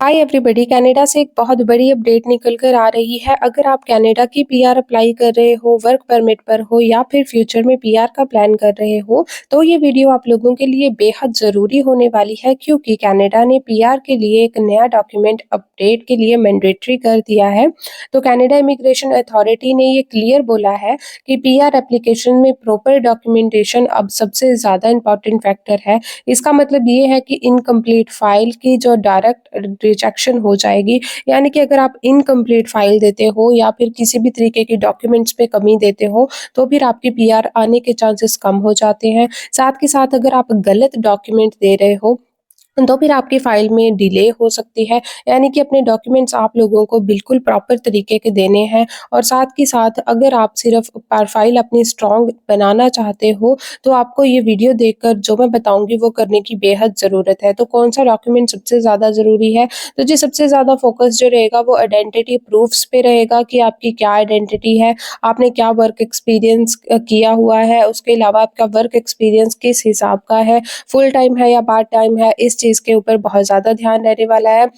Hi everybody. Canada से एक बहुत बड़ी अपडेट निकल कर आ रही है। अगर आप कनाडा की पीआर अप्लाई कर रहे हो, वर्क परमिट पर हो या फिर फ्यूचर में पीआर का प्लान कर रहे हो, तो ये वीडियो आप लोगों के लिए बेहद ज़रूरी होने वाली है क्योंकि कनाडा ने पीआर के लिए एक नया डॉक्यूमेंट अपडेट के लिए मैंडेटरी कर दिया है। तो कनाडा इमिग्रेशन अथॉरिटी ने ये क्लियर बोला है कि पीआर एप्लीकेशन में प्रॉपर डॉक्यूमेंटेशन अब सबसे ज़्यादा इम्पॉर्टेंट फैक्टर है। इसका मतलब ये है कि इनकम्प्लीट फाइल की जो डायरेक्ट रिजेक्शन हो जाएगी, यानी कि अगर आप इनकम्प्लीट फाइल देते हो या फिर किसी भी तरीके की डॉक्यूमेंट्स में कमी देते हो, तो फिर आपकी पीआर आने के चांसेस कम हो जाते हैं। साथ के साथ अगर आप गलत डॉक्यूमेंट दे रहे हो, तो फिर आपकी फ़ाइल में डिले हो सकती है, यानी कि अपने डॉक्यूमेंट्स आप लोगों को बिल्कुल प्रॉपर तरीके के देने हैं। और साथ के साथ अगर आप सिर्फ़ फ़ाइल अपनी स्ट्रॉन्ग बनाना चाहते हो, तो आपको ये वीडियो देखकर जो मैं बताऊँगी वो करने की बेहद ज़रूरत है। तो कौन-सा डॉक्यूमेंट सबसे ज़्यादा ज़रूरी है? तो जी सबसे ज़्यादा फ़ोकस जो रहेगा वो आइडेंटिटी प्रूफ्स पे रहेगा कि आपकी क्या आइडेंटिटी है, आपने क्या वर्क एक्सपीरियंस किया हुआ है, उसके अलावा आपका वर्क एक्सपीरियंस किस हिसाब का है, फुल टाइम है या पार्ट टाइम है, इस चीज़ के ऊपर बहुत ज़्यादा ध्यान रहने वाला है।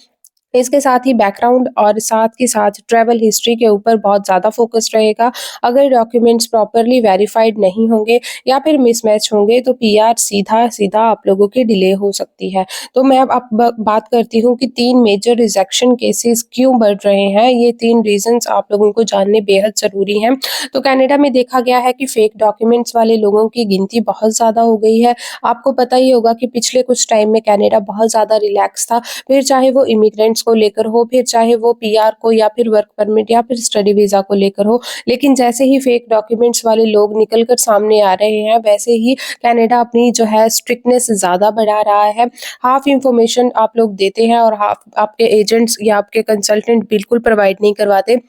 इसके साथ ही बैकग्राउंड और साथ के साथ ट्रैवल हिस्ट्री के ऊपर बहुत ज़्यादा फ़ोकस रहेगा। अगर डॉक्यूमेंट्स प्रॉपर्ली वेरिफाइड नहीं होंगे या फिर मिसमैच होंगे तो पीआर सीधा-सीधा आप लोगों की डिले हो सकती है। तो मैं अब बात करती हूँ कि 3 मेजर रिजेक्शन केसेस क्यों बढ़ रहे हैं, ये 3 रीज़न्स आप लोगों को जानने बेहद ज़रूरी हैं। तो कनाडा में देखा गया है कि फेक डॉक्यूमेंट्स वाले लोगों की गिनती बहुत ज़्यादा हो गई है। आपको पता ही होगा कि पिछले कुछ टाइम में कनाडा बहुत ज़्यादा रिलैक्स था, फिर चाहे वो इमिग्रेंट्स को लेकर हो, फिर चाहे वो पीआर को या फिर वर्क परमिट या फिर स्टडी वीज़ा को लेकर हो। लेकिन जैसे ही फेक डॉक्यूमेंट्स वाले लोग निकल कर सामने आ रहे हैं, वैसे ही कनाडा अपनी जो है स्ट्रिक्टनेस ज़्यादा बढ़ा रहा है। हाफ़ इन्फॉर्मेशन आप लोग देते हैं और हाफ़ आपके एजेंट्स या आपके कंसल्टेंट बिल्कुल प्रोवाइड नहीं करवाते।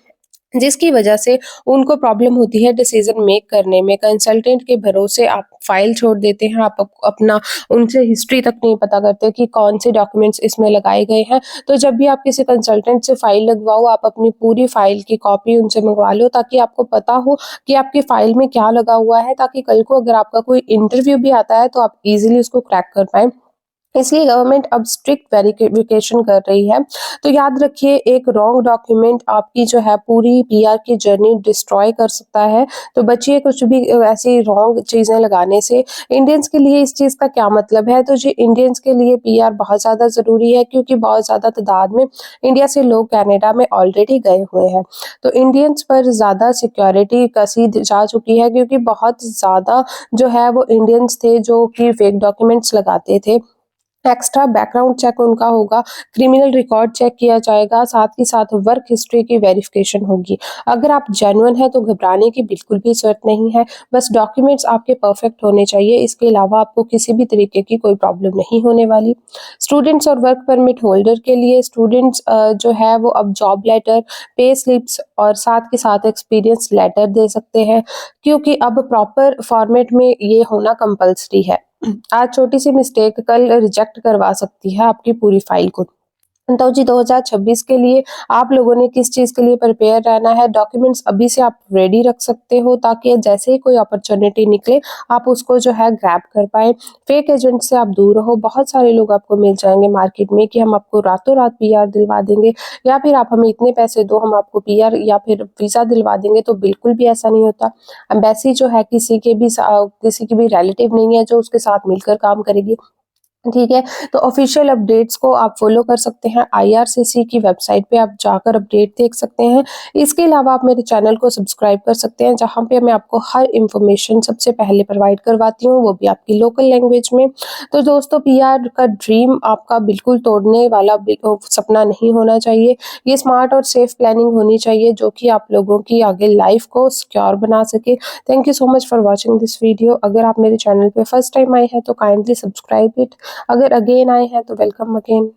जिसकी वजह से उनको प्रॉब्लम होती है डिसीज़न मेक करने में। कंसल्टेंट के भरोसे आप फाइल छोड़ देते हैं, आप अपना उनसे हिस्ट्री तक नहीं पता करते कि कौन से डॉक्यूमेंट्स इसमें लगाए गए हैं। तो जब भी आप किसी कंसल्टेंट से फाइल लगवाओ, आप अपनी पूरी फाइल की कॉपी उनसे मंगवा लो ताकि आपको पता हो कि आपकी फाइल में क्या लगा हुआ है, ताकि कल को अगर आपका कोई इंटरव्यू भी आता है तो आप ईज़िली उसको क्रैक कर पाएँ। इसलिए गवर्नमेंट अब स्ट्रिक्ट वेरिफिकेशन कर रही है। तो याद रखिए, एक रॉन्ग डॉक्यूमेंट आपकी जो है पूरी पीआर की जर्नी डिस्ट्रॉय कर सकता है। तो बचिए कुछ भी ऐसी रॉन्ग चीज़ें लगाने से। इंडियंस के लिए इस चीज़ का क्या मतलब है? तो जी इंडियंस के लिए पीआर बहुत ज़्यादा ज़रूरी है क्योंकि बहुत ज़्यादा तादाद में इंडिया से लोग कनाडा में ऑलरेडी गए हुए हैं। तो इंडियंस पर ज़्यादा सिक्योरिटी कसी जा चुकी है क्योंकि बहुत ज़्यादा जो है वो इंडियंस थे जो कि फेक डॉक्यूमेंट्स लगाते थे। एक्स्ट्रा बैकग्राउंड चेक उनका होगा, क्रिमिनल रिकॉर्ड चेक किया जाएगा, साथ ही साथ वर्क हिस्ट्री की वेरिफिकेशन होगी। अगर आप जेन्युइन हैं तो घबराने की बिल्कुल भी ज़रूरत नहीं है, बस डॉक्यूमेंट्स आपके परफेक्ट होने चाहिए, इसके अलावा आपको किसी भी तरीके की कोई प्रॉब्लम नहीं होने वाली। स्टूडेंट्स और वर्क परमिट होल्डर के लिए स्टूडेंट्स जो है वो अब जॉब लेटर, पे स्लिप्स और साथ के साथ एक्सपीरियंस लेटर दे सकते हैं क्योंकि अब प्रॉपर फॉर्मेट में ये होना कंपल्सरी है। आज छोटी सी मिस्टेक कल रिजेक्ट करवा सकती है आपकी पूरी फाइल को। तो जी 2026 के लिए आप लोगों ने किस चीज़ के लिए प्रिपेयर रहना है, डॉक्यूमेंट्स अभी से आप रेडी रख सकते हो ताकि जैसे ही कोई अपॉर्च्युनिटी निकले आप उसको जो है ग्रैब कर पाएँ। फेक एजेंट से आप दूर रहो, बहुत सारे लोग आपको मिल जाएँगे मार्केट में कि हम आपको रातों-रात पीआर दिलवा देंगे या फिर आप हमें इतने पैसे दो, हम आपको पीआर या फिर वीज़ा दिलवा देंगे, तो बिल्कुल भी ऐसा नहीं होता। एम्बेसी जो है किसी की भी रिलेटिव नहीं है जो उसके साथ मिलकर काम करेगी। ठीक है, तो ऑफ़िशियल अपडेट्स को आप फ़ॉलो कर सकते हैं, आईआरसीसी की वेबसाइट पे आप जाकर अपडेट देख सकते हैं। इसके अलावा आप मेरे चैनल को सब्सक्राइब कर सकते हैं, जहाँ पे मैं आपको हर इन्फॉर्मेशन सबसे पहले प्रोवाइड करवाती हूँ, वो भी आपकी लोकल लैंग्वेज में। तो दोस्तों, पीआर का ड्रीम आपका बिल्कुल तोड़ने वाला सपना नहीं होना चाहिए। ये स्मार्ट और सेफ प्लानिंग होनी चाहिए जो कि आप लोगों की आगे लाइफ़ को सिक्योर बना सके। Thank you so much for watching this video. अगर आप मेरे चैनल पे फर्स्ट टाइम आए हैं तो काइंडली सब्सक्राइब इट। अगर अगेन आए हैं तो वेलकम अगेन।